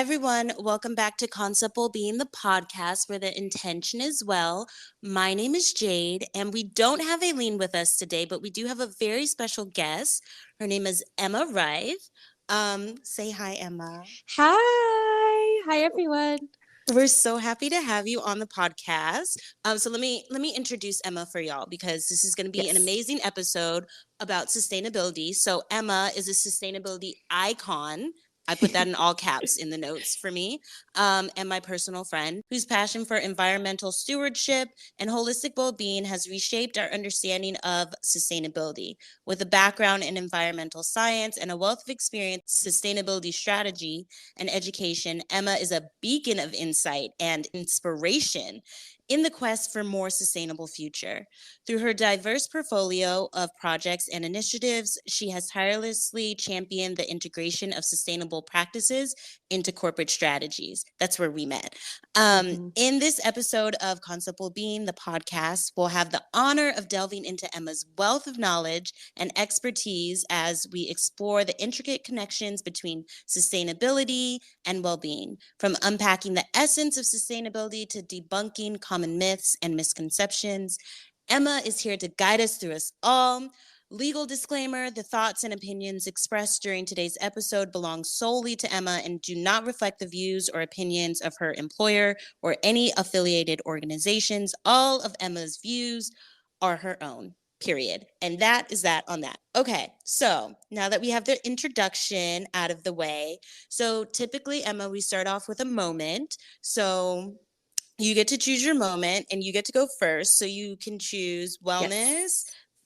everyone. Welcome back to Concept Being the podcast where the intention is well. My name is Jade, and we don't have Aileen with us today, but we do have a very special guest. Her name is Emma Reif. Say hi, Emma. Hi. Hi, everyone. We're so happy to have you on the podcast. So let me introduce Emma for y'all because this is going to be an Yes. amazing episode about sustainability. So Emma is a sustainability icon. I put that in all caps in the notes for me, and my personal friend whose passion for environmental stewardship and holistic well-being has reshaped our understanding of sustainability. With a background in environmental science and a wealth of experience, sustainability strategy and education, Emma is a beacon of insight and inspiration in the quest for a more sustainable future. Through her diverse portfolio of projects and initiatives, she has tirelessly championed the integration of sustainable practices into corporate strategies. That's where we met. Mhm. In this episode of Concept Being the podcast, we'll have the honor of delving into Emma's wealth of knowledge and expertise as we explore the intricate connections between sustainability and well-being, from unpacking the essence of sustainability to debunking common myths and misconceptions. Emma is here to guide us through us all. Legal disclaimer: the thoughts and opinions expressed during today's episode belong solely to Emma and do not reflect the views or opinions of her employer or any affiliated organizations. All of Emma's views are her own. Period. And that is that on that. Okay, so now that we have the introduction out of the way, so typically, Emma, we start off with a moment. So you get to choose your moment and you get to go first. So you can choose wellness, Yes.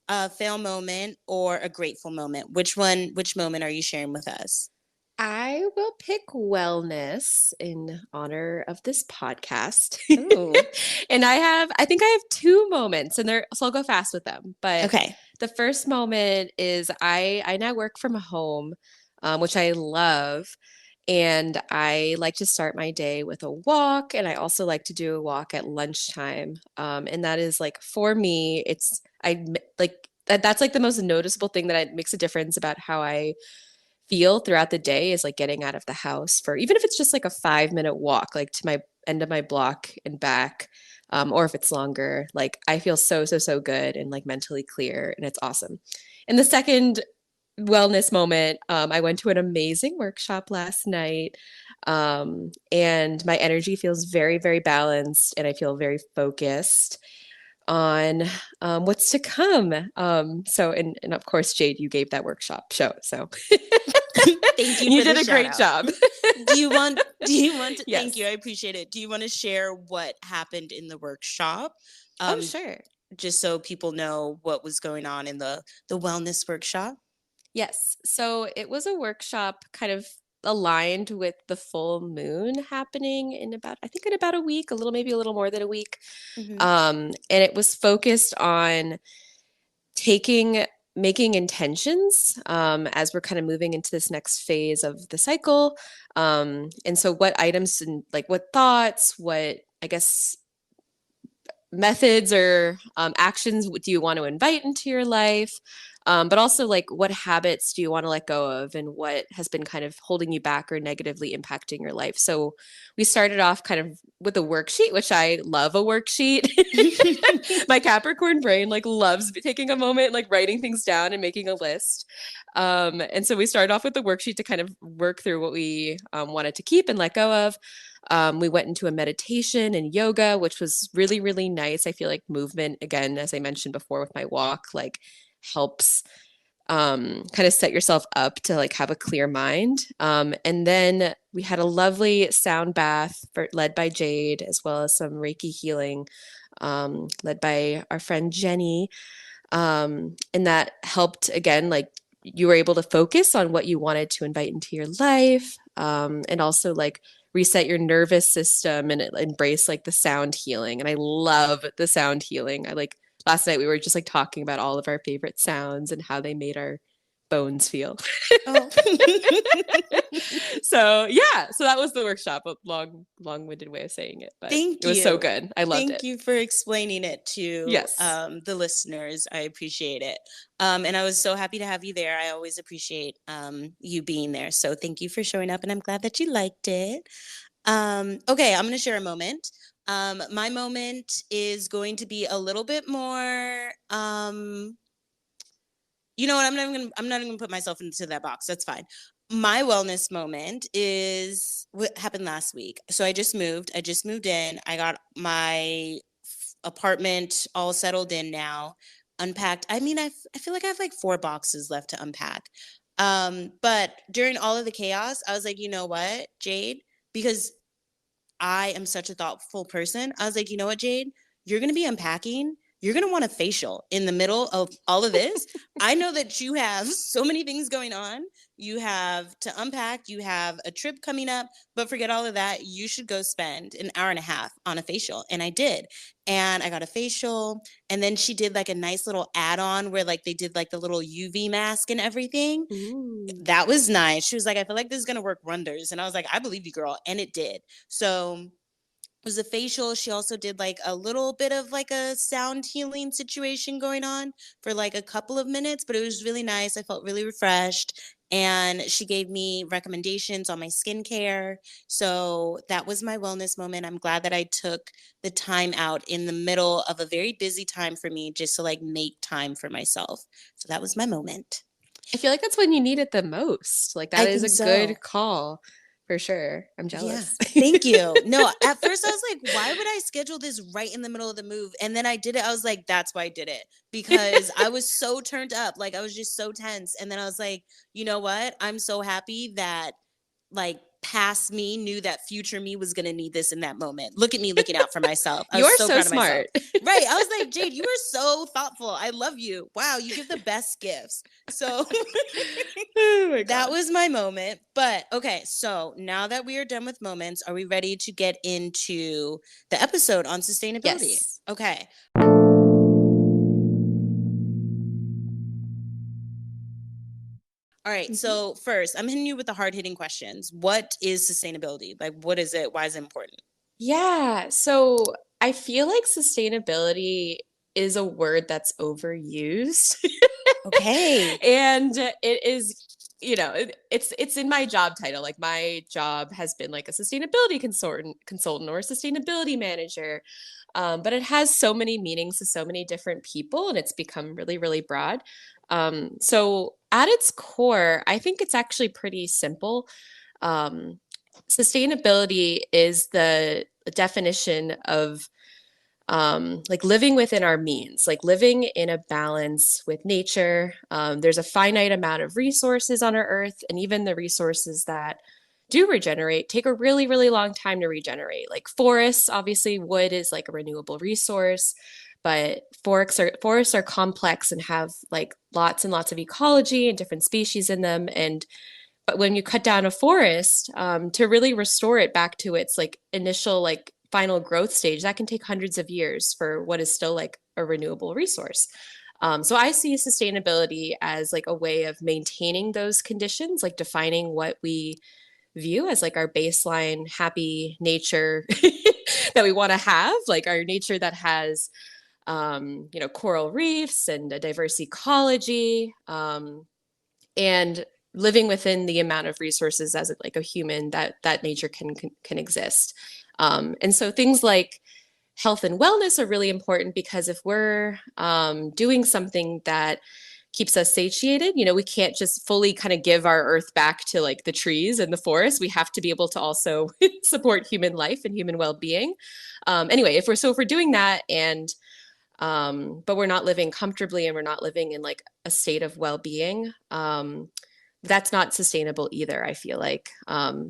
a fail moment, or a grateful moment. Which moment are you sharing with us? I will pick wellness in honor of this podcast. Ooh. And I think I have two moments and so I'll go fast with them. But Okay. the first moment is I now work from home, which I love. And I like to start my day with a walk, and I also like to do a walk at lunchtime. And that is like for me, like that's like the most noticeable thing makes a difference about how I feel throughout the day is like getting out of the house for even if it's just like a 5 minute walk, like to my end of my block and back, or if it's longer, like I feel so good and like mentally clear, and it's awesome. And the second wellness moment, I went to an amazing workshop last night, and my energy feels very balanced, and I feel very focused on what's to come. And of course, Jade, you gave that workshop show, so Thank you you for the did a shout great out. job. Do you want to thank you. Yes. I appreciate it. Do you want to share what happened in the workshop? Oh, Um sure. just so people know what was going on in the wellness workshop. Yes. So it was a workshop kind of aligned with the full moon happening I think in about a week, maybe a little more than a week. Mhm. And it was focused on taking making intentions, as we're kind of moving into this next phase of the cycle. And so what items and like what thoughts, what I guess methods or actions do you want to invite into your life? But also, like, what habits do you want to let go of, and what has been kind of holding you back or negatively impacting your life? So, we started off kind of with a worksheet, which I love a worksheet. My Capricorn brain like loves taking a moment, like writing things down and making a list. And so we started off with the worksheet to kind of work through what we wanted to keep and let go of. We went into a meditation and yoga, which was really nice. I feel like movement, again, as I mentioned before with my walk, like helps kind of set yourself up to like have a clear mind. And then we had a lovely sound bath led by Jade, as well as some Reiki healing, led by our friend Jenny. And that helped, again, like you were able to focus on what you wanted to invite into your life, and also like reset your nervous system and embrace like the sound healing. And I love the sound healing. I like last night we were just like talking about all of our favorite sounds and how they made our bones feel. Oh. So yeah, so that was the workshop, a long-winded way of saying it, but Thank it was so you. good. I loved Thank it. you for explaining it to Yes. the listeners. I appreciate it. And I was so happy to have you there. I always appreciate you being there. So thank you for showing up, and I'm glad that you liked it. Okay, I'm going to share a moment. My moment is going to be a little bit more. You know what? I'm not even gonna put myself into that box. That's fine. My wellness moment is what happened last week. So I just moved. I just moved in. I got my apartment all settled in now, unpacked. I mean, I feel like I have like 4 boxes left to unpack. But during all of the chaos, I was like, you know what, Jade? Because I am such a thoughtful person. I was like, you know what, Jade? You're going to be unpacking. You're going to want a facial in the middle of all of this. I know that you have so many things going on. You have to unpack. You have a trip coming up, but forget all of that. You should go spend an hour and a half on a facial. And I did. And I got a facial. And then she did like a nice little add on where like they did like the little UV mask and everything. Ooh. That was nice. She was like, I feel like this is going to work wonders. And I was like, I believe you, girl. And it did. So it was a facial. She also did like a little bit of like a sound healing situation going on for like a couple of minutes, but it was really nice. I felt really refreshed. And she gave me recommendations on my skincare. So that was my wellness moment. I'm glad that I took the time out in the middle of a very busy time for me just to like make time for myself. So that was my moment. I feel like that's when you need it the most. Like I that is think a good so. call for sure. I'm Yeah. jealous. Thank you. No, at first I was like, why would I schedule this right in the middle of the move? And then I did it. I was like, that's why I did it because I was so turned up. Like I was just so tense. And then I was like, you know what? I'm so happy that like past me knew that future me was going to need this in that moment. Look at me looking out for myself. I was You're so so proud of myself. smart. Right. I was like, Jade, you are so thoughtful. I love you. Wow. You give the best gifts. So Oh my that God. was my moment. But okay, so now that we are done with moments, are we ready to get into the episode on sustainability? Yes. Okay. All right. Mhm. So first, I'm hitting you with the hard hitting questions. What is sustainability? Like, what is it? Why is it important? Yeah. So I feel like sustainability is a word that's overused. Okay. And it is, it's in my job title. Like my job has been like a sustainability consultant or a sustainability manager. But it has so many meanings to so many different people, and it's become really, really broad. So at its core, I think it's actually pretty simple. Um, Sustainability is the definition of like living within our means, like living in a balance with nature. There's a finite amount of resources on our earth, and even the resources that do regenerate take a really, really long time to regenerate. Like forests, obviously, wood is like a renewable resource, but forests are complex and have like lots and lots of ecology and different species in them. And but when you cut down a forest, to really restore it back to its like initial like final growth stage, that can take hundreds of years for what is still like a renewable resource. So I see sustainability as like a way of maintaining those conditions, like defining what we view as like our baseline happy nature that we want to have, like our nature that has coral reefs and a diverse ecology, and living within the amount of resources as like a human that nature can exist. And so things like health and wellness are really important because if we're doing something that keeps us satiated, we can't just fully kind of give our earth back to like the trees and the forest. We have to be able to also support human life and human well-being. Anyway, if we're doing that, and but we're not living comfortably and we're not living in like a state of well-being, that's not sustainable either, I feel like.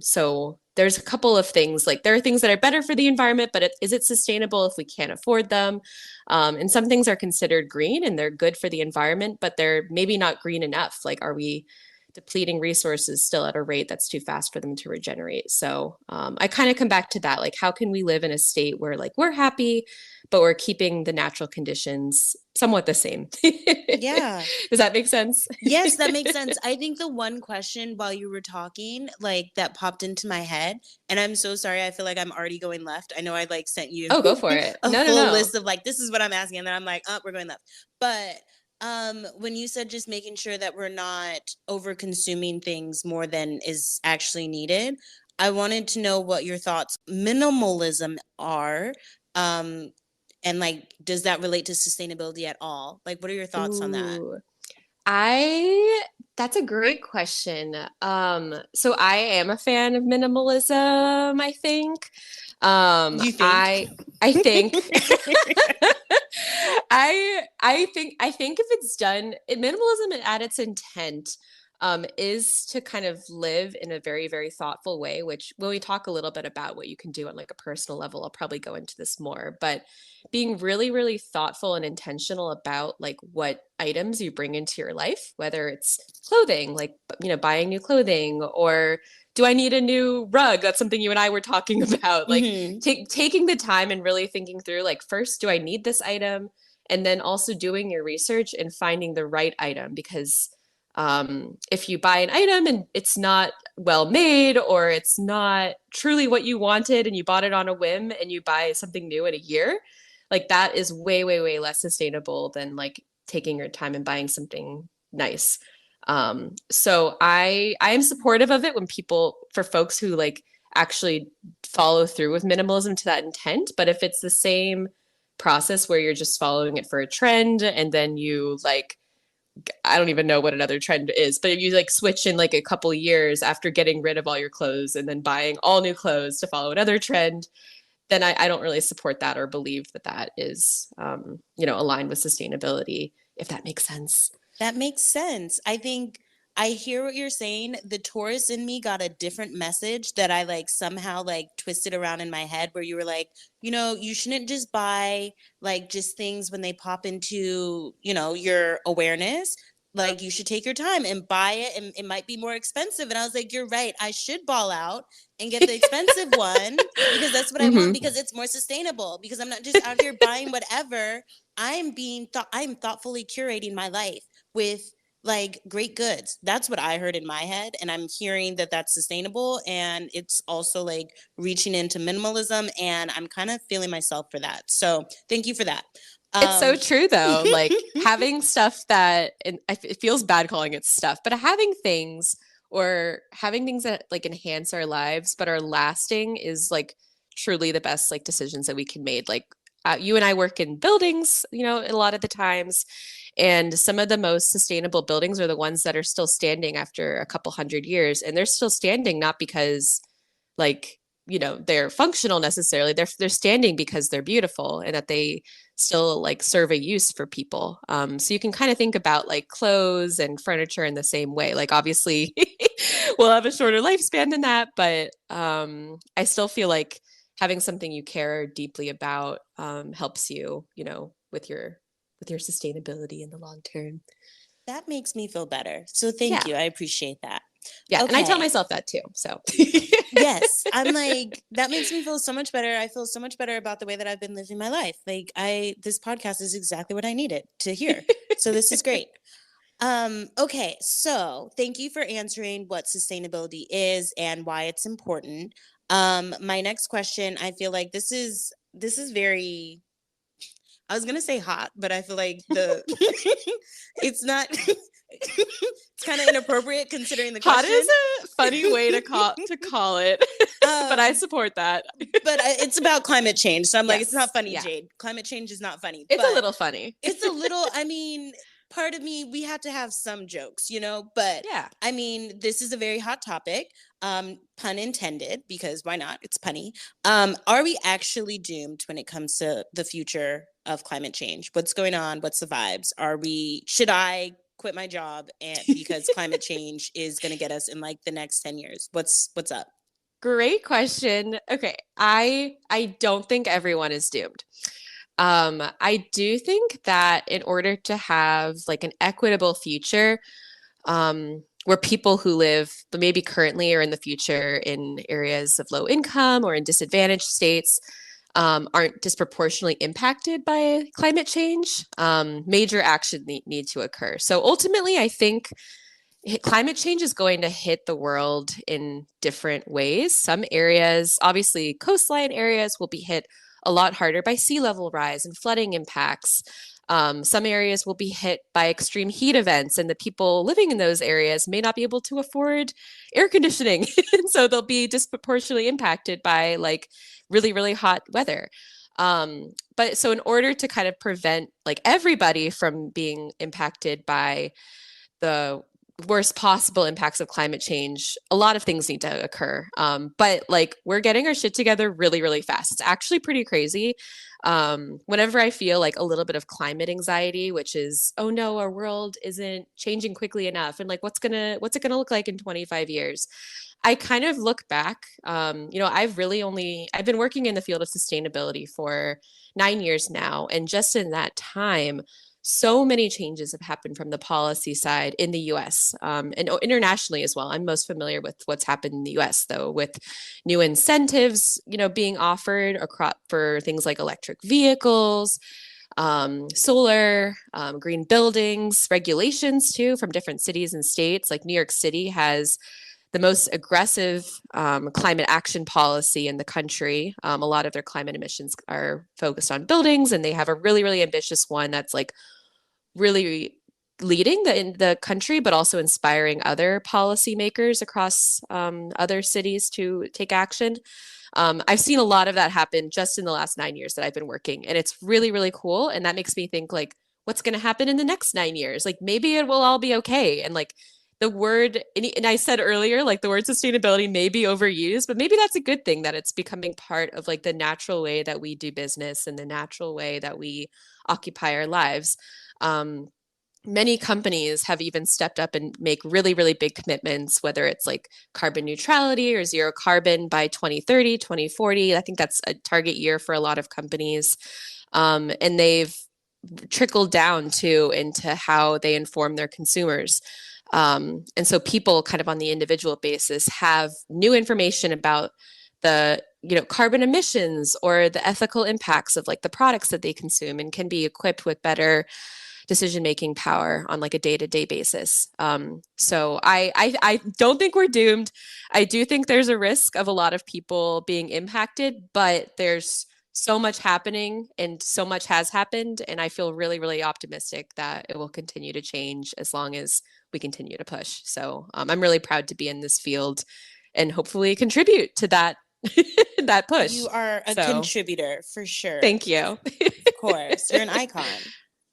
So there's a couple of things, like there are things that are better for the environment, but is it sustainable if we can't afford them? And some things are considered green and they're good for the environment, but they're maybe not green enough. Like, are we depleting resources still at a rate that's too fast for them to regenerate? So I kind of come back to that, like how can we live in a state where like we're happy, but we're keeping the natural conditions somewhat the same. Yeah. Does that make sense? Yes, that makes sense. I think the one question while you were talking, like that popped into my head, and I'm so sorry, I feel like I'm already going left. I know I like sent you Oh, go for it. a No, no, full no. list of like, this is what I'm asking, and then I'm like, oh, we're going left. But when you said just making sure that we're not over consuming things more than is actually needed, I wanted to know what your thoughts minimalism are. Um, and like, does that relate to sustainability at all? Like, what are your thoughts on that? Ooh. I that's a great question. So I am a fan of minimalism, I think. You think? I think I think if it's done, minimalism at its intent is to kind of live in a very, very thoughtful way, which when we talk a little bit about what you can do on like a personal level, I'll probably go into this more, but being really, really thoughtful and intentional about like what items you bring into your life, whether it's clothing, like, buying new clothing, or do I need a new rug? That's something you and I were talking about. Like Hmm. taking the time and really thinking through, like, first, do I need this item? And then also doing your research and finding the right item, because if you buy an item and it's not well made, or it's not truly what you wanted and you bought it on a whim and you buy something new in a year, like that is way, way, way less sustainable than like taking your time and buying something nice. So I am supportive of it when people, for folks who like actually follow through with minimalism to that intent. But if it's the same process where you're just following it for a trend and then you like, I don't even know what another trend is, but if you like switch in like a couple years after getting rid of all your clothes and then buying all new clothes to follow another trend, then I don't really support that or believe that that is, aligned with sustainability, if that makes sense. That makes sense. I think I hear what you're saying. The tourist in me got a different message that I like somehow like twisted around in my head, where you were like, you shouldn't just buy like just things when they pop into, your awareness. Like you should take your time and buy it, and it might be more expensive. And I was like, you're right. I should ball out and get the expensive one because that's what I want, Mm-hmm. because it's more sustainable, because I'm not just out here buying whatever. I'm thoughtfully curating my life with like great goods. That's what I heard in my head, and I'm hearing that that's sustainable, and it's also like reaching into minimalism, and I'm kind of feeling myself for that. So thank you for that. It's so um true though. Like having stuff that, and it feels bad calling it stuff, but having things, or having things that like enhance our lives but are lasting, is like truly the best like decisions that we can make. Like you and I work in buildings, a lot of the times, and some of the most sustainable buildings are the ones that are still standing after a couple hundred years, and they're still standing not because like they're functional necessarily. They're standing because they're beautiful and that they still like serve a use for people. So you can kind of think about like clothes and furniture in the same way. Like obviously we'll have a shorter lifespan than that, but I still feel like having something you care deeply about helps you, with your sustainability in the long term. that makes me feel better, so thank Yeah. you, I appreciate that. Yeah. And I tell Okay. myself that too. So Yes, I'm like, that makes me feel so much better. I feel so much better about the way that I've been living my life. Like, this podcast is exactly what I needed to hear. So this is great. Okay, so thank you for answering what sustainability is and why it's important. My next question, I feel like this is very, I was gonna say hot, but I feel like it's not it's kind of inappropriate considering the Hot is question. a funny way to call it, but I um, support that. but it's about climate change. So I'm like, it's not Yes. funny, Yeah. Jade. Climate change is not funny, It's a but little funny. it's a little, I mean, part of me, we had to have some jokes, but Yeah. I mean, this is a very hot topic, pun intended, because why not? It's punny. Are we actually doomed when it comes to the future of climate change? What's going on? What's the vibes? Should I quit my job because climate change is going to get us in like the next 10 years? What's up? Great question. Okay. I don't think everyone is doomed. I do think that in order to have like an equitable future, where people who live maybe currently or in the future in areas of low income or in disadvantaged states, aren't disproportionately impacted by climate change, major action need to occur. So ultimately, I think climate change is going to hit the world in different ways. Some areas, obviously, coastline areas will be hit a lot harder by sea level rise and flooding impacts. Some areas will be hit by extreme heat events, and the people living in those areas may not be able to afford air conditioning. And so they'll be disproportionately impacted by like really, really hot weather. But so, in order to kind of prevent like everybody from being impacted by the worst possible impacts of climate change, a lot of things need to occur. But like we're getting our shit together really, really fast. It's actually pretty crazy. Whenever I feel like a little bit of climate anxiety, which is, oh no, our world isn't changing quickly enough, and like what's it gonna look like in 25 years? I kind of look back. I've been working in the field of sustainability for 9 years now, and just in that time, so many changes have happened from the policy side in the US, and internationally as well. I'm most familiar with what's happened in the US, though, with new incentives, being offered across for things like electric vehicles, solar, green buildings, regulations too from different cities and states. Like New York City has the most aggressive climate action policy in the country. A lot of their climate emissions are focused on buildings, and they have a really, really ambitious one that's like really leading in the country, but also inspiring other policymakers across other cities to take action. I've seen a lot of that happen just in the last 9 years that I've been working, and it's really, really cool. And that makes me think like, what's going to happen in the next 9 years? Like maybe it will all be okay. And like the word, and I said earlier, like the word sustainability may be overused, but maybe that's a good thing that it's becoming part of like the natural way that we do business and the natural way that we occupy our lives. Um, Many companies have even stepped up and make really, really big commitments, whether it's like carbon neutrality or zero carbon by 2030, 2040. I think that's a target year for a lot of companies. And they've trickled down too into how they inform their consumers. And so people kind of on the individual basis have new information about the carbon emissions or the ethical impacts of like the products that they consume, and can be equipped with better decision making power on like a day-to-day basis. So I don't think we're doomed. I do think there's a risk of a lot of people being impacted, but there's so much happening and so much has happened, and I feel really, really optimistic that it will continue to change as long as we continue to push. So I'm really proud to be in this field and hopefully contribute to that that push. You are a So contributor for sure. thank you. Of course, you're an icon.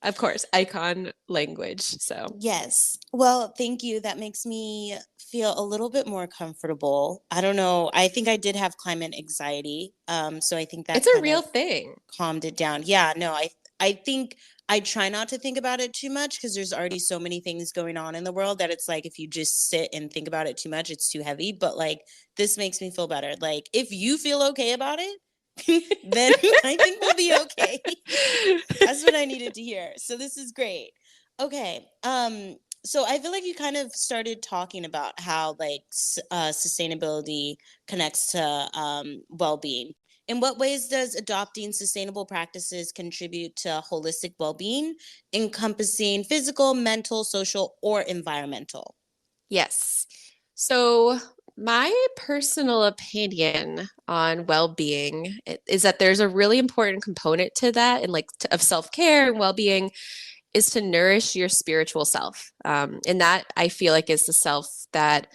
Of course, icon language. So Yes. Well, thank you. That makes me feel a little bit more comfortable. I don't know. I think I did have climate anxiety. So I think that it's a kind real of thing. calmed it down. Yeah, no, I think I try not to think about it too much because there's already so many things going on in the world that it's like if you just sit and think about it too much, it's too heavy. But like this makes me feel better. Like if you feel okay about it, then I think we'll be okay. That's what I needed to hear. So this is great. Okay. So I feel like you kind of started talking about how like sustainability connects to well-being. In what ways does adopting sustainable practices contribute to holistic well-being, encompassing physical, mental, social, or environmental? Yes. So, my personal opinion on well-being is that there's a really important component to that, and like of self-care and well-being is to nourish your spiritual self. And that I feel like is the self that,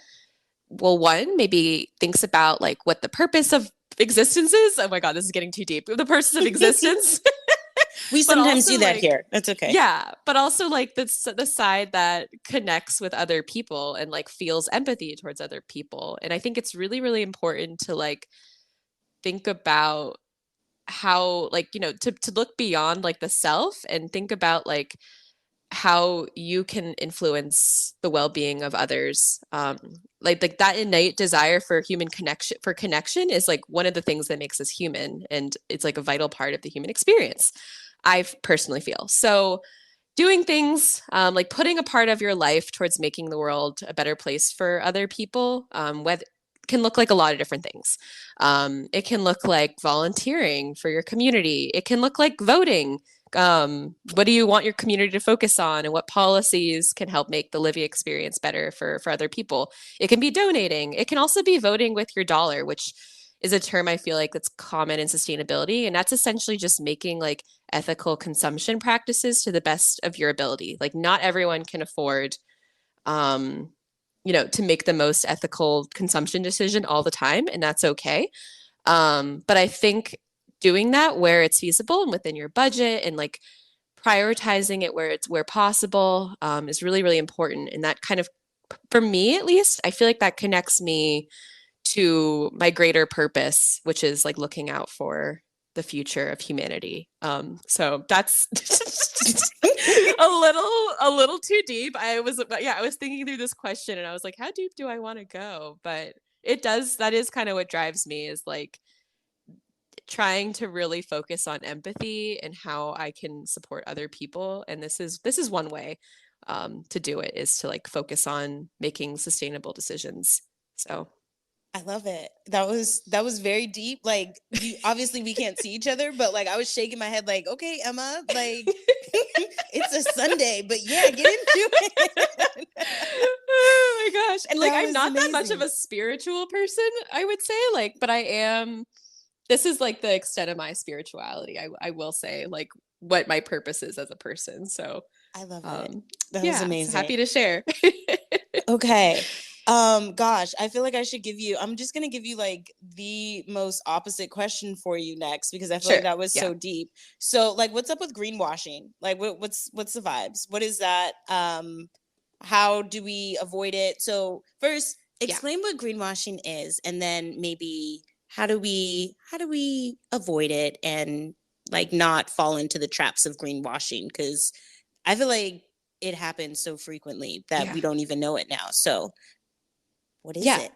well, one, maybe thinks about like what the purpose of existence is. Oh my God, this is getting too deep. The purpose of existence, We but sometimes do also that like, here. That's okay. yeah, but also like the side that connects with other people and like feels empathy towards other people. And I think it's really, really important to like think about how like, to look beyond like the self and think about like how you can influence the well-being of others. Like that innate desire for human connection is like one of the things that makes us human, and it's like a vital part of the human experience, I personally feel. So doing things like putting a part of your life towards making the world a better place for other people, whether can look like a lot of different things. It can look like volunteering for your community. It can look like voting. What do you want your community to focus on, and what policies can help make the living experience better for other people? It can be donating. It can also be voting with your dollar, which is a term I feel like that's common in sustainability. And that's essentially just making like ethical consumption practices to the best of your ability. Like not everyone can afford um, to make the most ethical consumption decision all the time, and that's okay. But I think doing that where it's feasible and within your budget and like prioritizing it where possible is really, really important. And that kind of, for me at least, I feel like that connects me to my greater purpose, which is like looking out for the future of humanity. So that's a little too deep. I was thinking through this question and I was like, how deep do I want to go? But that is kind of what drives me, is like trying to really focus on empathy and how I can support other people. And this is one way to do it, is to like focus on making sustainable decisions. So I love it. That was very deep. Like obviously we can't see each other, but like I was shaking my head like, okay, Emma, like it's a Sunday, but yeah, get into it. oh my gosh. And like That I'm was not that much of amazing. a spiritual person, I would say, like, but I am. This is like the extent of my spirituality. I will say like what my purpose is as a person. So I love it. um That was yeah, so amazing. happy to share. Okay. Gosh, I feel like I'm just gonna give you like the most opposite question for you next, because I feel like Sure. that was Yeah. so deep. So like what's up with greenwashing? Like what's the vibes? What is that? How do we avoid it? So first Yeah. explain what greenwashing is, and then maybe how do we avoid it and like not fall into the traps of greenwashing, because I feel like it happens so frequently that Yeah. we don't even know it now. So, what is Yeah. it?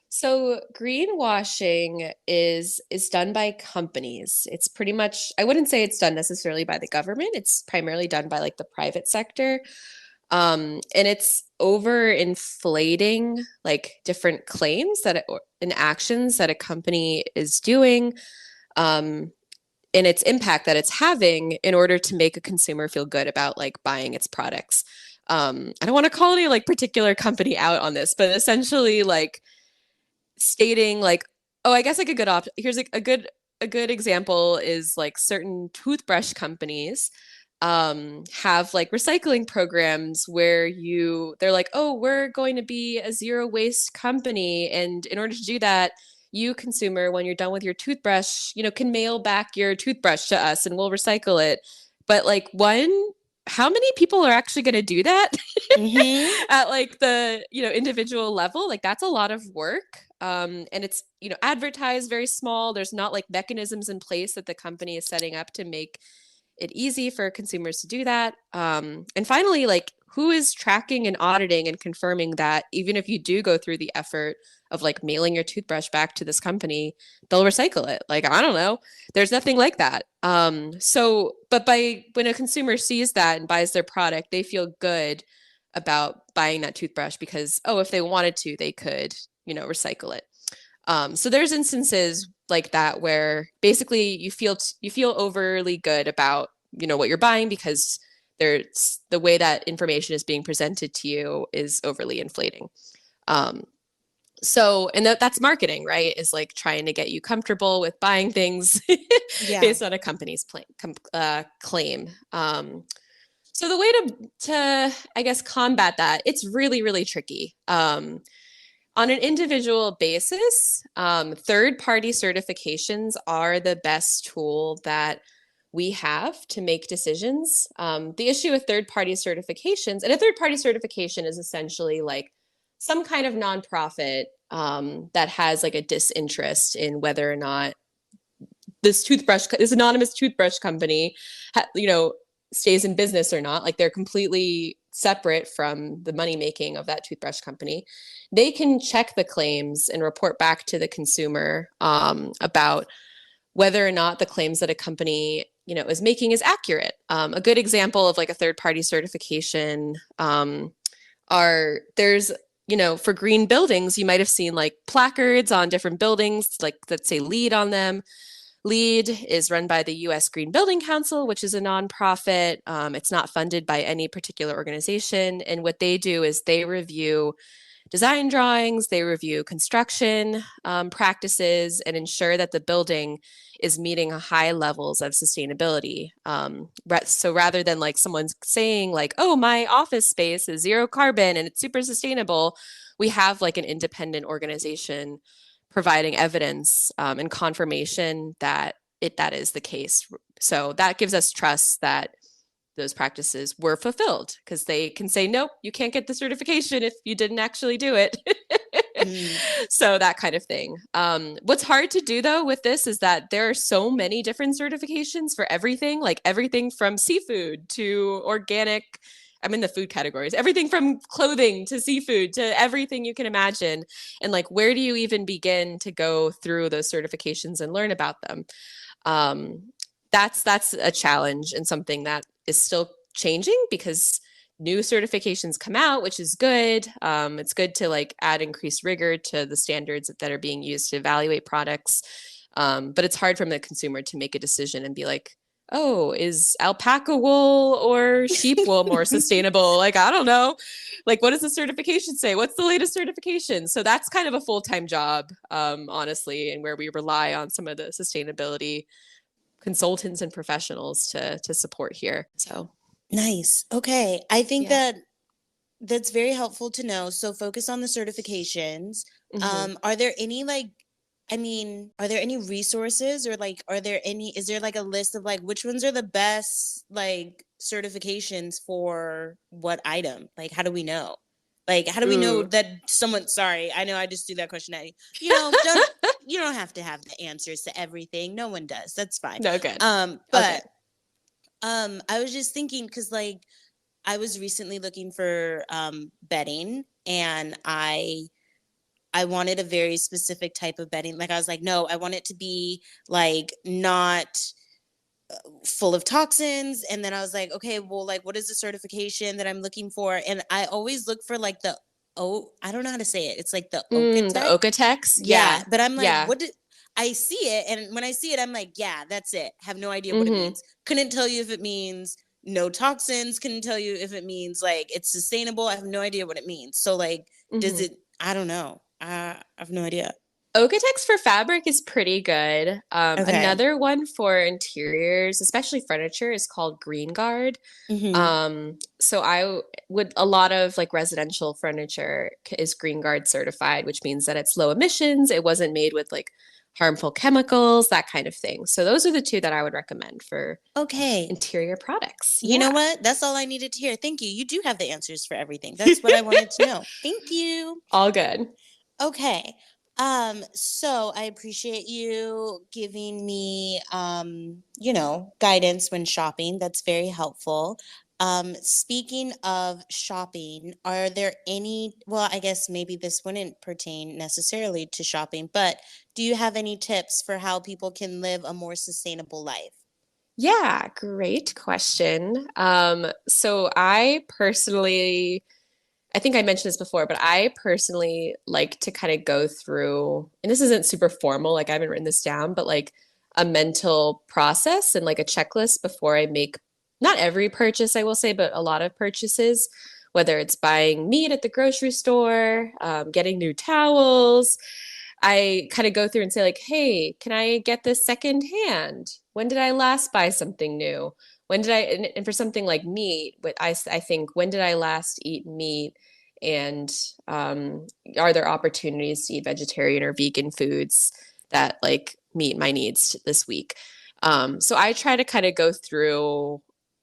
So greenwashing is done by companies. It's pretty much, I wouldn't say it's done necessarily by the government. It's primarily done by like the private sector. And it's over inflating like different claims and actions that a company is doing, um, and its impact that it's having in order to make a consumer feel good about like buying its products. I don't want to call any like particular company out on this, but essentially like stating like, oh, I guess like a good here's a good example is like certain toothbrush companies have like recycling programs where they're like, oh, we're going to be a zero waste company, and in order to do that, you consumer, when you're done with your toothbrush, can mail back your toothbrush to us and we'll recycle it. But like, how many people are actually going to do that Mm-hmm. at like the individual level? Like that's a lot of work, and it's advertised very small. There's not like mechanisms in place that the company is setting up to make it easy for consumers to do that. And finally, like, who is tracking and auditing and confirming that even if you do go through the effort of like mailing your toothbrush back to this company, they'll recycle it? Like, I don't know. There's nothing like that. But when a consumer sees that and buys their product, they feel good about buying that toothbrush because, oh, if they wanted to, they could, recycle it. So there's instances like that where basically you feel overly good about what you're buying because there's the way that information is being presented to you is overly inflating. Um, and that's marketing, right? Is like trying to get you comfortable with buying things Yeah. based on a company's claim. So the way to I guess combat that, it's really, really tricky. On an individual basis, third-party certifications are the best tool that we have to make decisions. The issue with third-party certifications, and a third-party certification is essentially like some kind of nonprofit that has like a disinterest in whether or not this anonymous toothbrush company, stays in business or not. Like they're completely separate from the money making of that toothbrush company. They can check the claims and report back to the consumer about whether or not the claims that a company is making is accurate. A good example of like a third party certification are there's for green buildings, you might have seen like placards on different buildings, like that say LEED on them. LEED is run by the US Green Building Council, which is a nonprofit. It's not funded by any particular organization. And what they do is they review design drawings, they review construction practices, and ensure that the building is meeting high levels of sustainability. So rather than like someone saying like, oh, my office space is zero carbon and it's super sustainable, we have like an independent organization providing evidence and confirmation that that is the case. So that gives us trust that those practices were fulfilled because they can say, nope, you can't get the certification if you didn't actually do it. Mm. So that kind of thing. What's hard to do though with this is that there are so many different certifications for everything, like everything from seafood to organic. I'm in the food categories, everything from clothing to seafood to everything you can imagine. And like, where do you even begin to go through those certifications and learn about them? That's a challenge and something that is still changing because new certifications come out, which is good. It's good to like add increased rigor to the standards that are being used to evaluate products. But it's hard from the consumer to make a decision and be like, oh, is alpaca wool or sheep wool more sustainable? Like, I don't know. Like, what does the certification say? What's the latest certification? So that's kind of a full-time job, honestly, and where we rely on some of the sustainability consultants and professionals to support here. So Nice. Okay. I think yeah. that that's very helpful to know. So focus on the certifications. Mm-hmm. Are there any like, I mean, are there any resources or like, is there like a list of like which ones are the best like certifications for what item? Like, how do we know? Like, how do we know Ooh. that someone, sorry, I know I just threw that question at you. You don't have to have the answers to everything. No one does. That's fine. No, good. All good. But I was just thinking because like I was recently looking for bedding and I wanted a very specific type of bedding. Like I was like, no, I want it to be like not full of toxins. And then I was like, okay, well, like what is the certification that I'm looking for? And I always look for like I don't know how to say it. It's like the The Okotex. Okotex. Yeah, Yeah. but I'm like, Yeah. what did I see it? And when I see it, I'm like, yeah, that's it. Have no idea what it Mm-hmm. means. Couldn't tell you if it means no toxins. Couldn't tell you if it means like it's sustainable. I have no idea what it means. So like, does Mm-hmm. it? I don't know. I have no idea. Okotex for fabric is pretty good. Okay. Another one for interiors, especially furniture, is called Green Guard. Mm-hmm. So I would a lot of like residential furniture is Green Guard certified, which means that it's low emissions. It wasn't made with like harmful chemicals, that kind of thing. So those are the two that I would recommend for Okay. interior products. You know Yeah. what? That's all I needed to hear. Thank you. You do have the answers for everything. That's what I wanted to know. Thank you. All good. Okay. So I appreciate you giving me guidance when shopping. That's very helpful. Speaking of shopping, are there any, well, I guess maybe this wouldn't pertain necessarily to shopping, but do you have any tips for how people can live a more sustainable life? Yeah, great question. So I think I mentioned this before, but I personally like to kind of go through, and this isn't super formal, like I haven't written this down, but like a mental process and like a checklist before I make not every purchase, I will say, but a lot of purchases, whether it's buying meat at the grocery store, getting new towels. I kind of go through and say, like, hey, can I get this second hand? When did I last buy something new? When did and for something like meat, but I think, when did I last eat meat? And are there opportunities to eat vegetarian or vegan foods that like meet my needs this week? So I try to kind of go through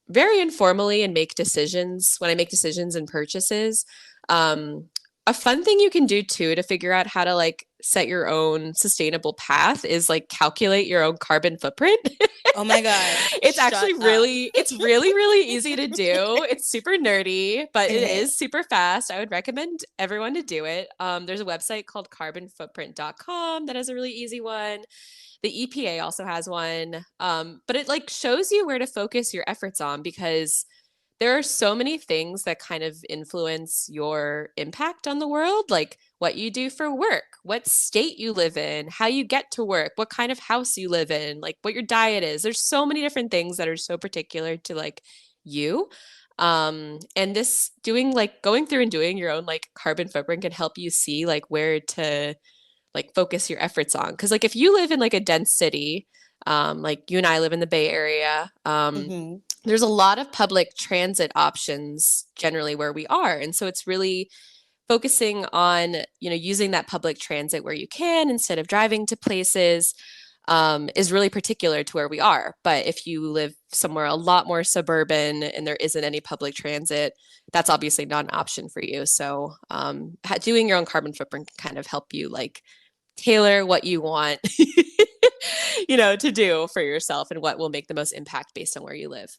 very informally and make decisions when I make decisions and purchases. Um, a fun thing you can do too to figure out how to like set your own sustainable path is like calculate your own carbon footprint. Oh my God, It's actually shut up. really easy to do. It's super nerdy, but it Okay. is super fast. I would recommend everyone to do it. There's a website called carbonfootprint.com that has a really easy one. The EPA also has one. But it like shows you where to focus your efforts on because there are so many things that kind of influence your impact on the world, like what you do for work, what state you live in, how you get to work, what kind of house you live in, like what your diet is. There's so many different things that are so particular to like you. And this doing like going through and doing your own like carbon footprint can help you see like where to like focus your efforts on. Because like if you live in like a dense city, like you and I live in the Bay Area, Hmm. there's a lot of public transit options generally where we are. And so it's really focusing on, you know, using that public transit where you can instead of driving to places is really particular to where we are. But if you live somewhere a lot more suburban and there isn't any public transit, that's obviously not an option for you. So doing your own carbon footprint can kind of help you like tailor what you want, you know, to do for yourself and what will make the most impact based on where you live.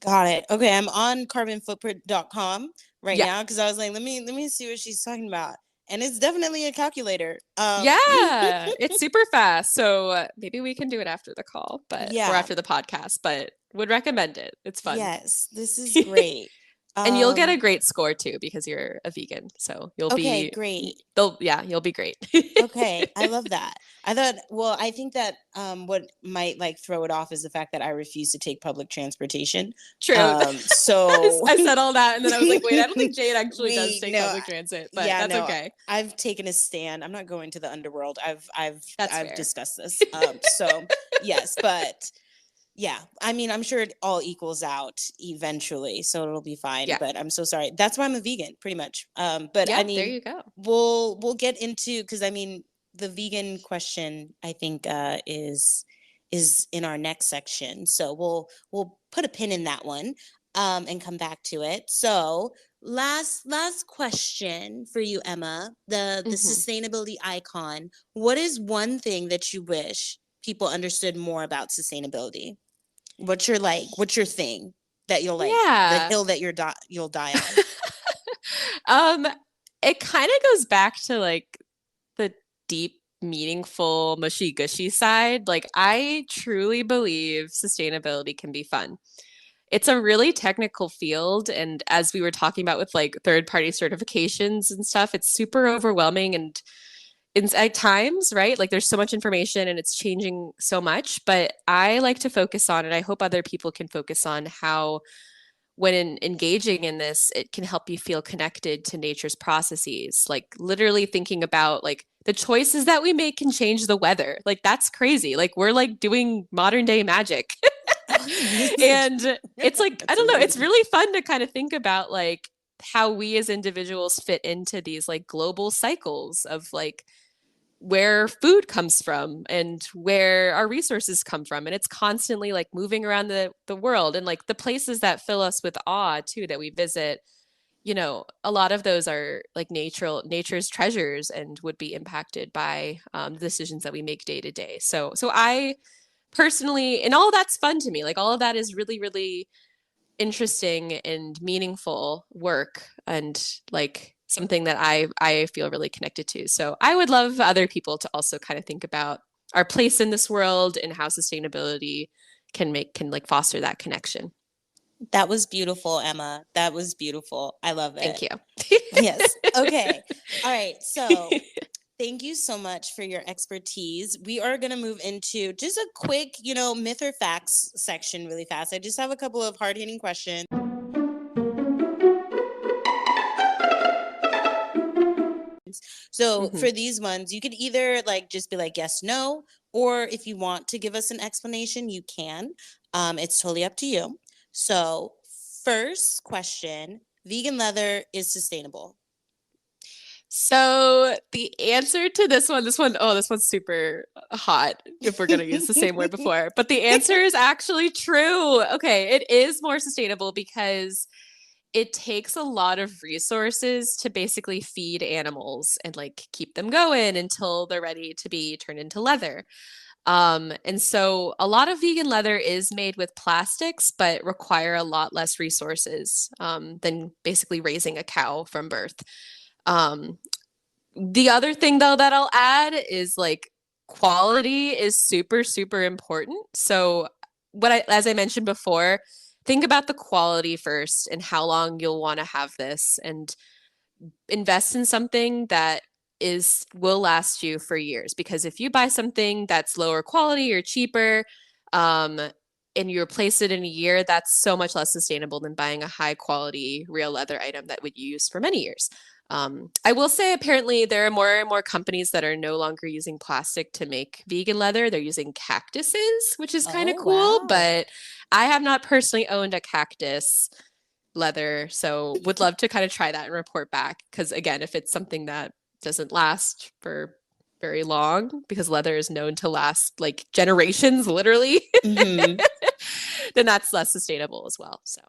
Got it. Okay, I'm on carbonfootprint.com right Yeah. now because I was like, let me see what she's talking about. And it's definitely a calculator. Yeah, it's super fast. So maybe we can do it after the call, but or Yeah. after the podcast, but would recommend it. It's fun. Yes, this is great. And you'll get a Um, great score too because you're a vegan. So you'll okay, be great. they'll yeah, you'll be great. Okay, I love that. I thought, well, I think that what might like throw it off is the fact that I refuse to take public transportation. True. So I said all that and then I was like, wait, I don't think Jade actually does we take no, public transit, but yeah, that's no, okay. I've taken a stand. I'm not going to the underworld. That's I've fair. discussed this. So yes, but yeah, I mean, I'm sure it all equals out eventually, so it'll be fine. Yeah. But I'm so sorry. That's why I'm a vegan, pretty much. But I Yeah, there mean, you go. we'll get into because I mean, the vegan question I think is in our next section. So we'll put a pin in that one and come back to it. So last question for you, Emma, the Hmm. sustainability icon. What is one thing that you wish people understood more about sustainability? What's your thing that you'll like, the Yeah. hill that you'll die on? Um, it kind of goes back to like the deep, meaningful, mushy gushy side. Like, I truly believe sustainability can be fun. It's a really technical field. And as we were talking about with like third party certifications and stuff, it's super overwhelming and at times, right? Like, there's so much information and it's changing so much. But I like to focus on, and I hope other people can focus on how when engaging in this, it can help you feel connected to nature's processes. Like literally thinking about like the choices that we make can change the weather. Like that's crazy. Like we're like doing modern day magic. And it's like, I That's don't know, it's amazing. really fun to kind of think about like how we as individuals fit into these like global cycles of like where food comes from and where our resources come from, and it's constantly like moving around the world, and like the places that fill us with awe too that we visit, you know, a lot of those are like nature's treasures and would be impacted by the decisions that we make day to day. So I personally, and all of that's fun to me, like all of that is really really interesting and meaningful work and like something that I feel really connected to. So I would love other people to also kind of think about our place in this world and how sustainability can like foster that connection. That was beautiful, Emma. That was beautiful. I love it. Thank you. Yes. Okay. All right. So thank you so much for your expertise. We are going to move into just a quick, myth or facts section really fast. I just have a couple of hard hitting questions. So Hmm. for these ones, you could either like just be like yes, no, or if you want to give us an explanation, you can. It's totally up to you. So first question: vegan leather is sustainable. So the answer to this one's super hot if we're going to use the same word before. But the answer is actually true. Okay, it is more sustainable because it takes a lot of resources to basically feed animals and like keep them going until they're ready to be turned into leather. And so a lot of vegan leather is made with plastics, but require a lot less resources than basically raising a cow from birth. Um, the other thing though that I'll add is like quality is super, super important. So as I mentioned before, think about the quality first and how long you'll want to have this, and invest in something that is will last you for years. Because if you buy something that's lower quality or cheaper, um, and you replace it in a year, that's so much less sustainable than buying a high quality real leather item that would use for many years. I will say, apparently, there are more and more companies that are no longer using plastic to make vegan leather. They're using cactuses, which is kind of Oh, cool, wow. but I have not personally owned a cactus leather. So would love to kind of try that and report back. Because again, if it's something that doesn't last for very long, because leather is known to last like generations, literally, Hmm. then that's less sustainable as well. So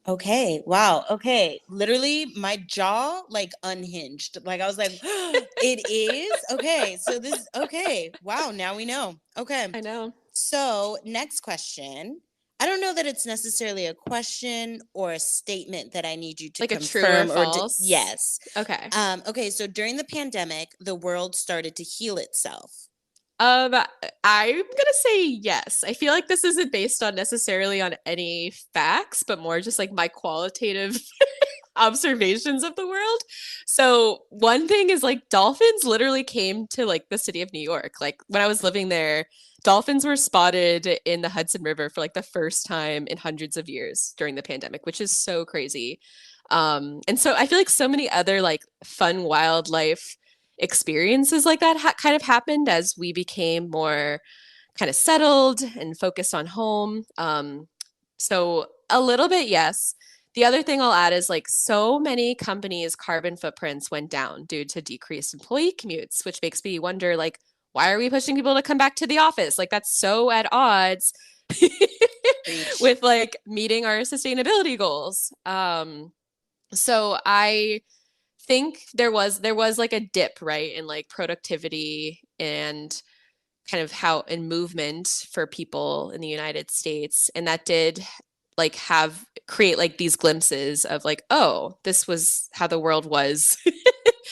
Okay. Wow. Okay. Literally, my jaw like unhinged. Like I was like, it is? Okay. So this, okay. Wow. Now we know. Okay. I know. So, next question. I don't know that it's necessarily a question or a statement that I need you to Like a true or confirm or false. yes. Okay. Okay, so during the pandemic, the world started to heal itself. I'm gonna say yes. I feel like this isn't based on necessarily on any facts, but more just like my qualitative observations of the world. So one thing is like dolphins literally came to like the city of New York. Like when I was living there, dolphins were spotted in the Hudson River for like the first time in hundreds of years during the pandemic, which is so crazy. And so I feel like so many other like fun wildlife experiences like that kind of happened as we became more kind of settled and focused on home. So a little bit, yes. The other thing I'll add is like so many companies' carbon footprints went down due to decreased employee commutes, which makes me wonder like, why are we pushing people to come back to the office? Like that's so at odds Preach. with like meeting our sustainability goals. So I think there was like a dip, right, in like productivity and kind of how in movement for people in the United States. And that did like have create like these glimpses of like, oh, this was how the world was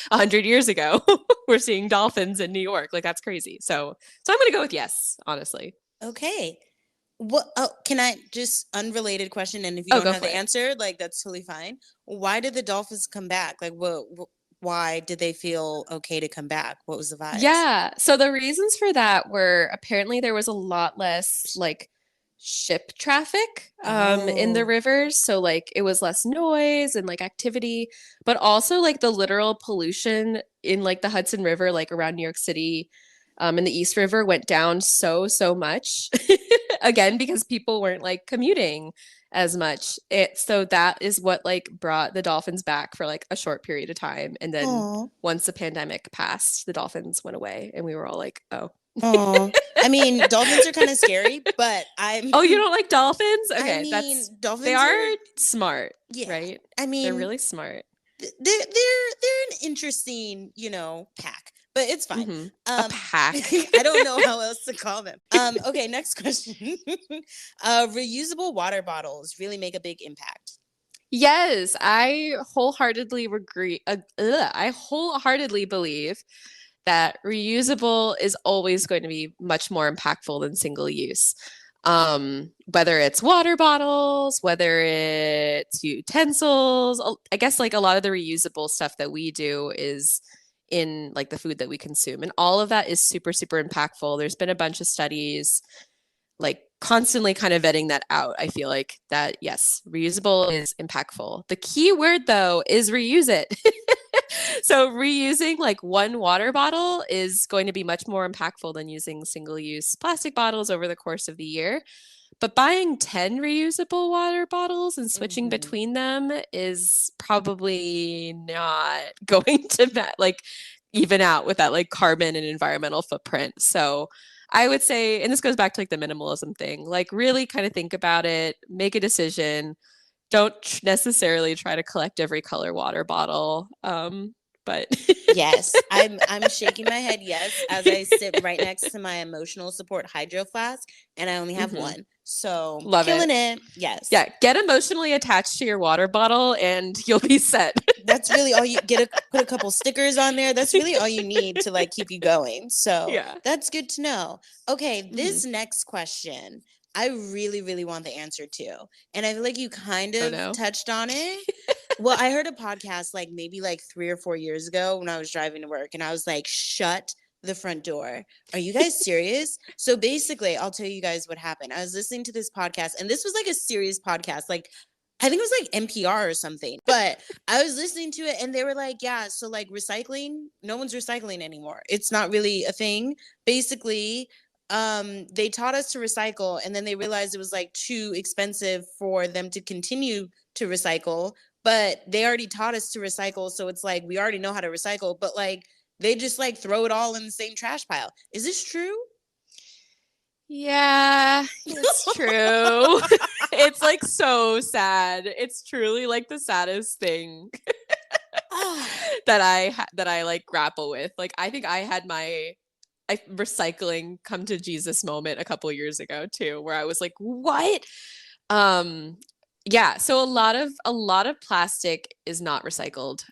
100 years ago. We're seeing dolphins in New York. Like that's crazy. So I'm gonna go with yes, honestly. Okay. What can I just unrelated question and if you Oh, don't go have for the it. answer, like that's totally fine. Why did the Dolphins come back? Like why did they feel okay to come back? What was the vibes? Yeah. So the reasons for that were apparently there was a lot less like ship traffic in the Oh. rivers. So like it was less noise and like activity, but also like the literal pollution in like the Hudson River, like around New York City, and the East River went down so much. Again, because people weren't like commuting as much. So that is what like brought the dolphins back for like a short period of time. And then Oh. once the pandemic passed, the dolphins went away and we were all like, oh. Oh. I mean, dolphins are kind of scary, but I'm Oh, you don't like dolphins? I Okay, mean, they dolphins are are smart, yeah. right? I They're mean, really smart. they're an interesting, pack, but it's fine. Hmm. A pack. I don't know how else to call them. Okay, next question. Reusable water bottles really make a big impact. Yes, I wholeheartedly agree. I wholeheartedly believe that reusable is always going to be much more impactful than single use. Whether it's water bottles, whether it's utensils, I guess like a lot of the reusable stuff that we do is in like the food that we consume. And all of that is super impactful. There's been a bunch of studies like constantly kind of vetting that out. I feel like that, yes, reusable is impactful. The key word though is reuse it. So reusing like one water bottle is going to be much more impactful than using single use plastic bottles over the course of the year. But buying 10 reusable water bottles and switching Hmm. between them is probably not going to like even out with that like carbon and environmental footprint. So I would say, and this goes back to like the minimalism thing, like really kind of think about it, make a decision. Don't necessarily try to collect every color water bottle. But Yes, I'm shaking my head yes as I sit right next to my emotional support hydro flask and I only have hmm, one. So, love killing it. it. Yes. Yeah, get emotionally attached to your water bottle and you'll be set. That's really all you get put a couple stickers on there. That's really all you need to like keep you going. So, Yeah. that's good to know. Okay, Hmm. this next question. I really, really want the answer too. And I feel like you kind Oh of no. touched on it. Well, I heard a podcast like maybe like 3 or 4 years ago when I was driving to work, and I was like, shut the front door. Are you guys serious? So basically, I'll tell you guys what happened. I was listening to this podcast, and this was like a serious podcast. Like, I think it was like NPR or something, but I was listening to it and they were like, yeah, so like recycling, no one's recycling anymore. It's not really a thing. Basically, they taught us to recycle and then they realized it was like too expensive for them to continue to recycle, but they already taught us to recycle, so it's like we already know how to recycle, but like they just like throw it all in the same trash pile. Is this true? Yeah, it's true. It's like so sad. It's truly like the saddest thing Ah, that I like grapple with. Like I think I had my recycling come to Jesus moment a couple years ago too, where I was like, "What?" Um, yeah, so a lot of plastic is not recycled.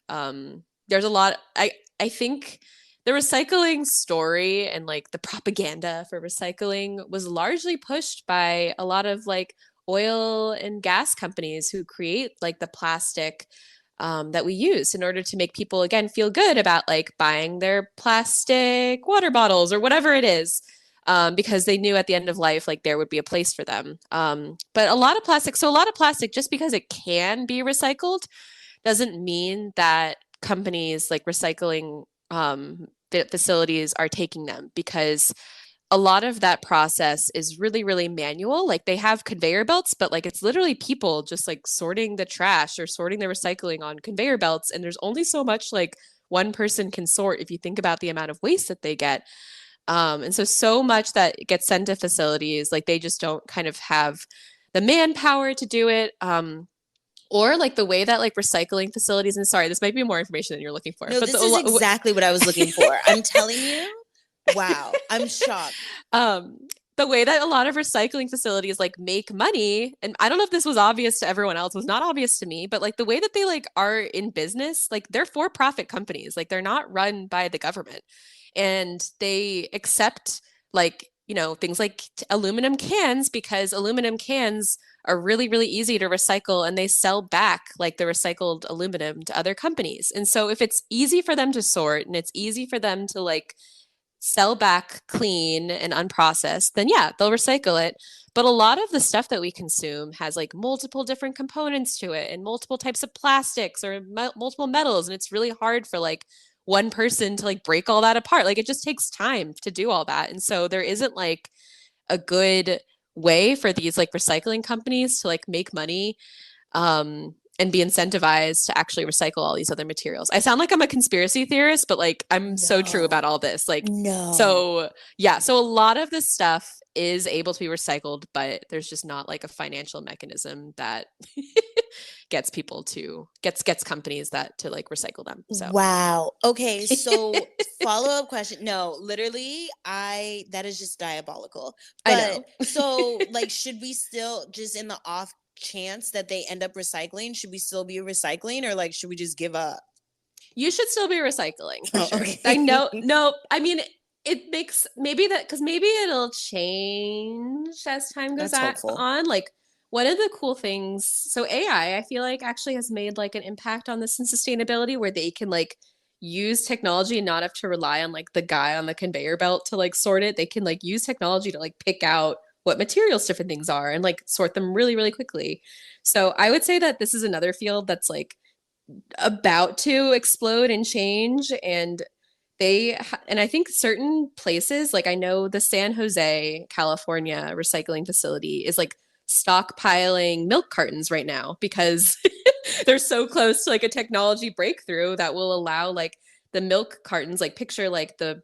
There's a lot I think the recycling story and like the propaganda for recycling was largely pushed by a lot of like oil and gas companies who create like the plastic that we use in order to make people again feel good about like buying their plastic water bottles or whatever it is, because they knew at the end of life like there would be a place for them. But a lot of plastic, so a lot of plastic, just because it can be recycled, doesn't mean that companies like recycling facilities are taking them, because a lot of that process is really, really manual. Like they have conveyor belts, but like it's literally people just like sorting the trash or sorting the recycling on conveyor belts. And there's only so much like one person can sort if you think about the amount of waste that they get. And so, so much that gets sent to facilities, like they just don't kind of have the manpower to do it. Or like the way that like recycling facilities, and sorry, this might be more information than you're looking for, no, but this is exactly what I was looking for. I'm telling you. Wow, I'm shocked. um, the way that a lot of recycling facilities like make money, and I don't know if this was obvious to everyone else, was not obvious to me, but like the way that they like are in business, like they're for-profit companies, like they're not run by the government, and they accept like things like aluminum cans, because aluminum cans are really really easy to recycle, and they sell back like the recycled aluminum to other companies. And so if it's easy for them to sort and it's easy for them to like sell back clean and unprocessed, then yeah, they'll recycle it. But a lot of the stuff that we consume has like multiple different components to it and multiple types of plastics or multiple metals. And it's really hard for like one person to like break all that apart. Like it just takes time to do all that. And so there isn't like a good way for these like recycling companies to like make money, and be incentivized to actually recycle all these other materials. I sound like I'm a conspiracy theorist, but like I'm so true about No, all this. Like, no. so yeah, so a lot of this stuff is able to be recycled, but there's just not like a financial mechanism that gets companies that to like recycle them. So Wow. Okay, so follow-up question. No, literally, that is just diabolical. I But know. so like should we still just in the off chance that they end up recycling, should we still be recycling or like should we just give up? You should still be recycling for Oh, sure. I okay. know. No, I mean, it makes maybe that because maybe it'll change as time goes That's hopeful. on. Like one of the cool things, so I feel like actually has made like an impact on this in sustainability, where they can like use technology and not have to rely on like the guy on the conveyor belt to like sort it. They can like use technology to like pick out what materials different things are and like sort them really, really quickly. So I would say that this is another field that's like about to explode and change. And and I think certain places, like I know the San Jose California recycling facility is like stockpiling milk cartons right now because they're so close to like a technology breakthrough that will allow like the milk cartons, like picture like the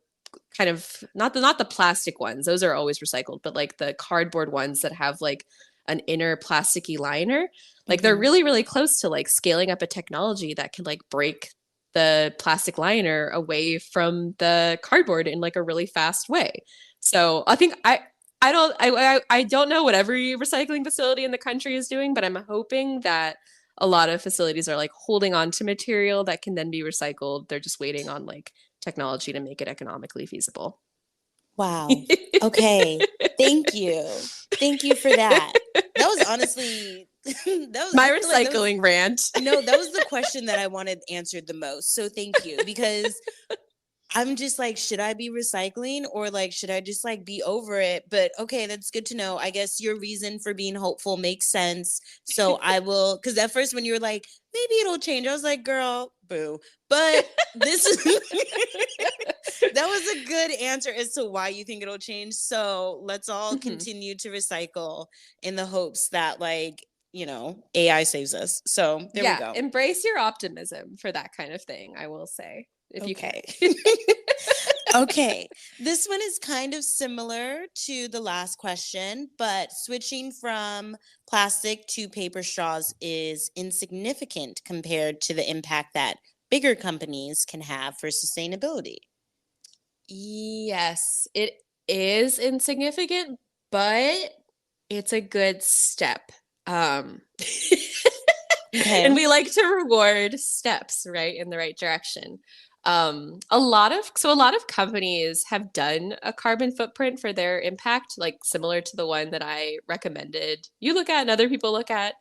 kind of not the plastic ones, those are always recycled, but like the cardboard ones that have like an inner plasticky liner, like they're Hmm. really really close to like scaling up a technology that can like break the plastic liner away from the cardboard in like a really fast way. So I think I don't know what every recycling facility in the country is doing, but I'm hoping that a lot of facilities are like holding on to material that can then be recycled. They're just waiting on like technology to make it economically feasible. Wow. Okay. Thank you. Thank you for that. That was honestly My I feel like that was recycling rant. no, that was the question that I wanted answered the most. So thank you, because I'm just like, should I be recycling, or like, should I just like be over it? But okay, that's good to know. I guess your reason for being hopeful makes sense. So I will, because at first when you were like, maybe it'll change, I was like, girl, boo. But this is, that was a good answer as to why you think it'll change. So let's all Mhm. continue to recycle in the hopes that, like, AI saves us. So there we Yeah, go. embrace your optimism for that kind of thing, I will say, if you can. Okay. Okay. This one is kind of similar to the last question, but switching from plastic to paper straws is insignificant compared to the impact that bigger companies can have for sustainability. Yes, it is insignificant, but it's a good step. Um, and Okay. we like to reward steps, right, in the right direction. A lot of companies have done a carbon footprint for their impact, like similar to the one that I recommended you look at and other people look at.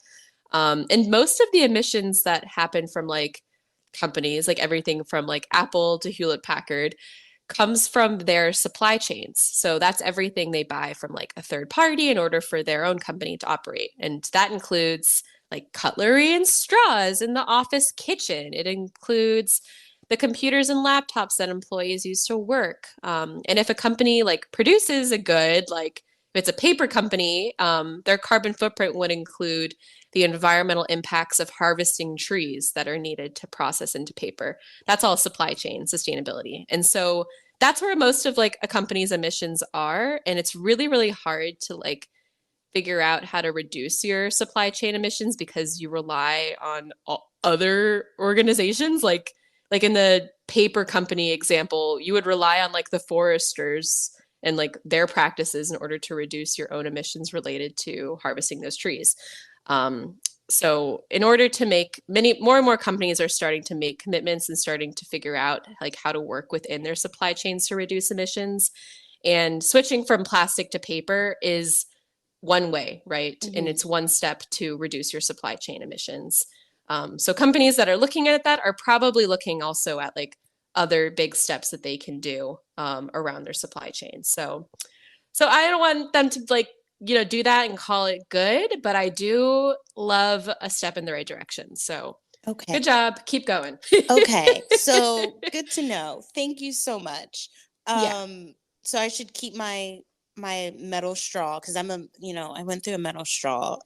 And most of the emissions that happen from like companies, like everything from like Apple to Hewlett Packard, comes from their supply chains. So that's everything they buy from like a third party in order for their own company to operate. And that includes like cutlery and straws in the office kitchen. It includes the computers and laptops that employees use to work. And if a company like produces a good, like if it's a paper company, their carbon footprint would include the environmental impacts of harvesting trees that are needed to process into paper. That's all supply chain sustainability. And so that's where most of like a company's emissions are. And it's really, really hard to like figure out how to reduce your supply chain emissions because you rely on other organizations like in the paper company example, you would rely on like the foresters and like their practices in order to reduce your own emissions related to harvesting those trees. um, so in order to make many more and more companies are starting to make commitments and starting to figure out like how to work within their supply chains to reduce emissions, and switching from plastic to paper is one way, right? And Hmm. it's one step to reduce your supply chain emissions. So companies that are looking at that are probably looking also at like other big steps that they can do around their supply chain. So I don't want them to like do that and call it good, but I do love a step in the right direction. So good Okay. job, keep going. Okay. So good to know. Thank you so much. Yeah. Um, so I should keep my metal straw, because I went through a metal straw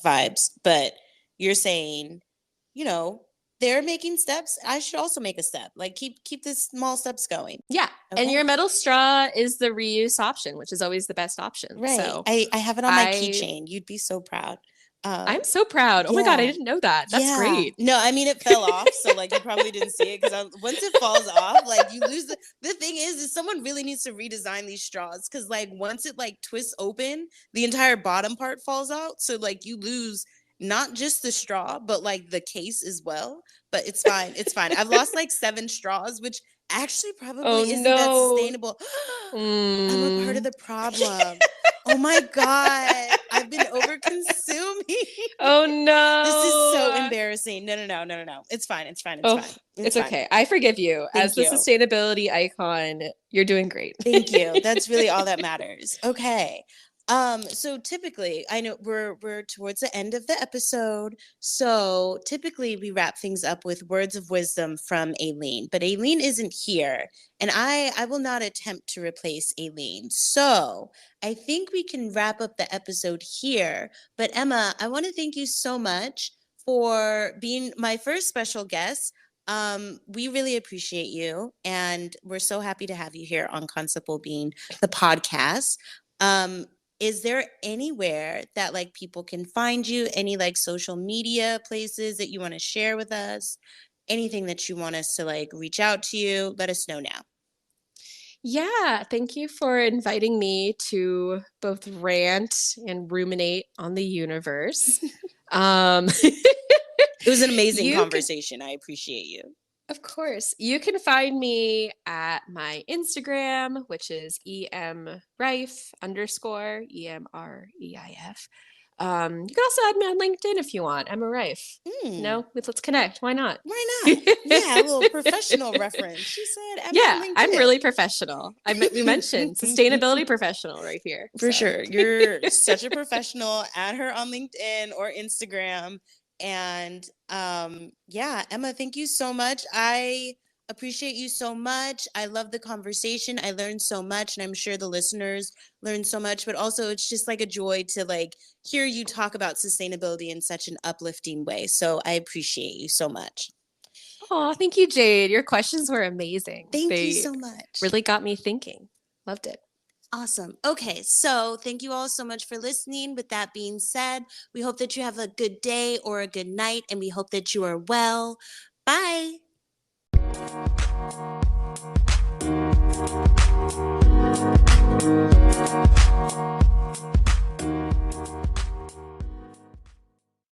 vibes, but you're saying, you know, they're making steps. I should also make a step. Like keep the small steps going. Yeah. And Okay. your metal straw is the reuse option, which is always the best option. Right. So I have it on my I keychain. You'd be so proud. I'm Um, so proud. Oh my God, I yeah. didn't know that. That's Yeah. great. No, I mean it fell off, so like you probably didn't see it, because once it falls off, like you lose the thing is someone really needs to redesign these straws, because like once it like twists open, the entire bottom part falls out. So like you lose not just the straw, but like the case as well. But it's fine. It's fine. I've lost like 7 straws, which actually Oh probably isn't that no. sustainable. I'm a part of Mm. the problem. Oh my God. I've been over consuming. Oh This is so no. embarrassing. No, no, no, no, no, no. It's fine. It's fine. It's Oh, fine. It's it's fine. okay. I forgive you. As Thank the you. sustainability icon, you're doing great. Thank you. That's really all that matters. Okay. So typically, I know we're towards the end of the episode. So typically we wrap things up with words of wisdom from Aileen, but Aileen isn't here, and I will not attempt to replace Aileen. So I think we can wrap up the episode here. But Emma, I want to thank you so much for being my first special guest. We really appreciate you, and we're so happy to have you here on Concept Being, the podcast. Um, is there anywhere that like people can find you? Any like social media places that you want to share with us? Anything that you want us to like reach out to you? Let us know now. Yeah, thank you for inviting me to both rant and ruminate on the universe. Um, It was an amazing you could conversation. I appreciate you. Of course. You can find me at my Instagram, which is EM Reif _EMREIF. You can also add me on LinkedIn if you want. Emma Reif. Hmm. No, let's connect. Why not? Why not? Yeah, a little professional reference. She said, "Am I on Yeah, I'm LinkedIn?" really professional. We mentioned sustainability professional right here. For So sure. You're such a professional. Add her on LinkedIn or Instagram. And yeah, Emma, thank you so much. I appreciate you so much. I love the conversation. I learned so much, and I'm sure the listeners learned so much, but also it's just like a joy to like hear you talk about sustainability in such an uplifting way. So I appreciate you so much. oh, thank you, Jade. Your questions were amazing. Thank you They so much. really got me thinking. Loved it. Awesome. Okay, so thank you all so much for listening. With that being said, we hope that you have a good day or a good night, and we hope that you are well. Bye.